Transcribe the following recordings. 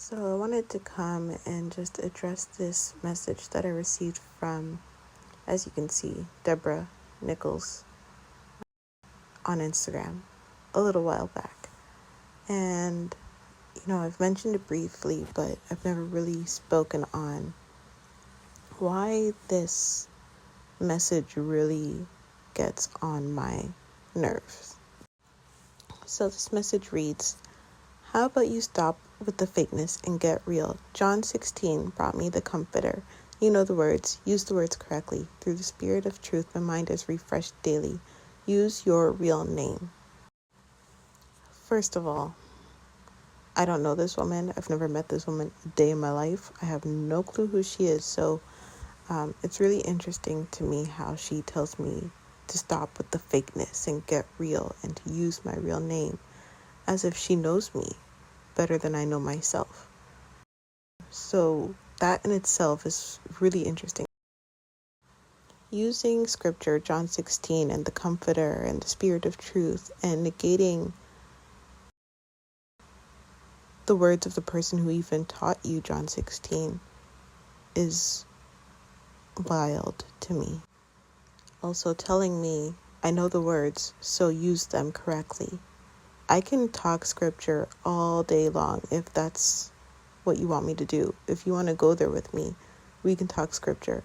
So I wanted to come and just address this message that I received from, as you can see, Deborah Nichols on Instagram a little while back. And, I've mentioned it briefly, but I've never really spoken on why this message really gets on my nerves. So this message reads, "How about you stop with the fakeness and get real? John 16 brought me the comforter. You know the words. Use the words correctly. Through the spirit of truth, my mind is refreshed daily. Use your real name." First of all, I don't know this woman. I've never met this woman a day in my life. I have no clue who she is. So it's really interesting to me how she tells me to stop with the fakeness and get real and to use my real name, as if she knows me better than I know myself. So that in itself is really interesting. Using scripture, John 16, and the comforter and the spirit of truth, and negating the words of the person who even taught you John 16 is wild to me. Also telling me, I know the words, so use them correctly. I can talk scripture all day long if that's what you want me to do. If you want to go there with me, we can talk scripture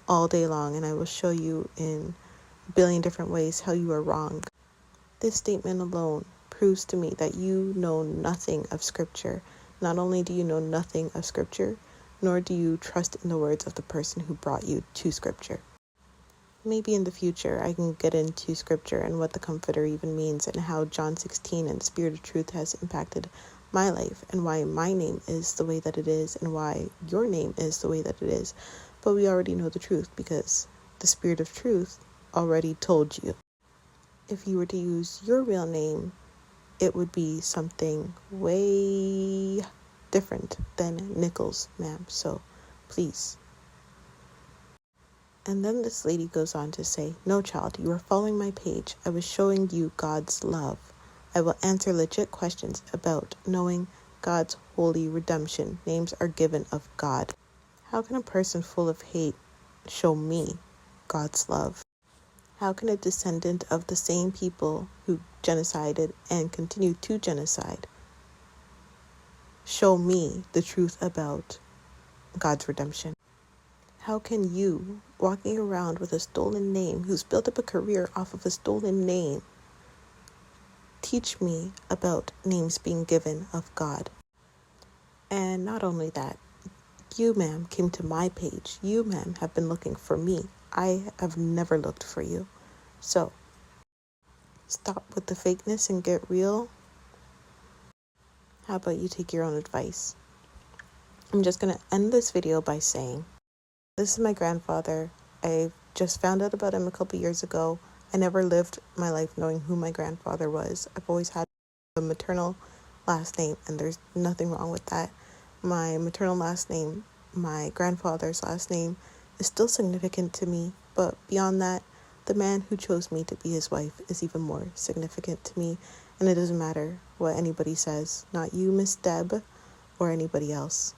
all day long, and I will show you in a billion different ways how you are wrong. This statement alone proves to me that you know nothing of scripture. Not only do you know nothing of scripture, nor do you trust in the words of the person who brought you to scripture. Maybe in the future I can get into scripture and what the comforter even means and how John 16 and the spirit of truth has impacted my life and why my name is the way that it is and why your name is the way that it is. But we already know the truth because the spirit of truth already told you. If you were to use your real name, it would be something way different than Nichols, ma'am. So please. And then this lady goes on to say, "No, child, you are following my page. I was showing you God's love. I will answer legit questions about knowing God's holy redemption. Names are given of God. How can a person full of hate show me God's love? How can a descendant of the same people who genocided and continue to genocide show me the truth about God's redemption? How can you, walking around with a stolen name, who's built up a career off of a stolen name, teach me about names being given of God?" And not only that, you, ma'am, came to my page. You, ma'am, have been looking for me. I have never looked for you. So, stop with the fakeness and get real. How about you take your own advice? I'm just going to end this video by saying, this is my grandfather. I just found out about him a couple years ago. I never lived my life knowing who my grandfather was. I've always had a maternal last name, and there's nothing wrong with that. My maternal last name, my grandfather's last name, is still significant to me. But beyond that, the man who chose me to be his wife is even more significant to me. And it doesn't matter what anybody says. Not you, Miss Deb, or anybody else.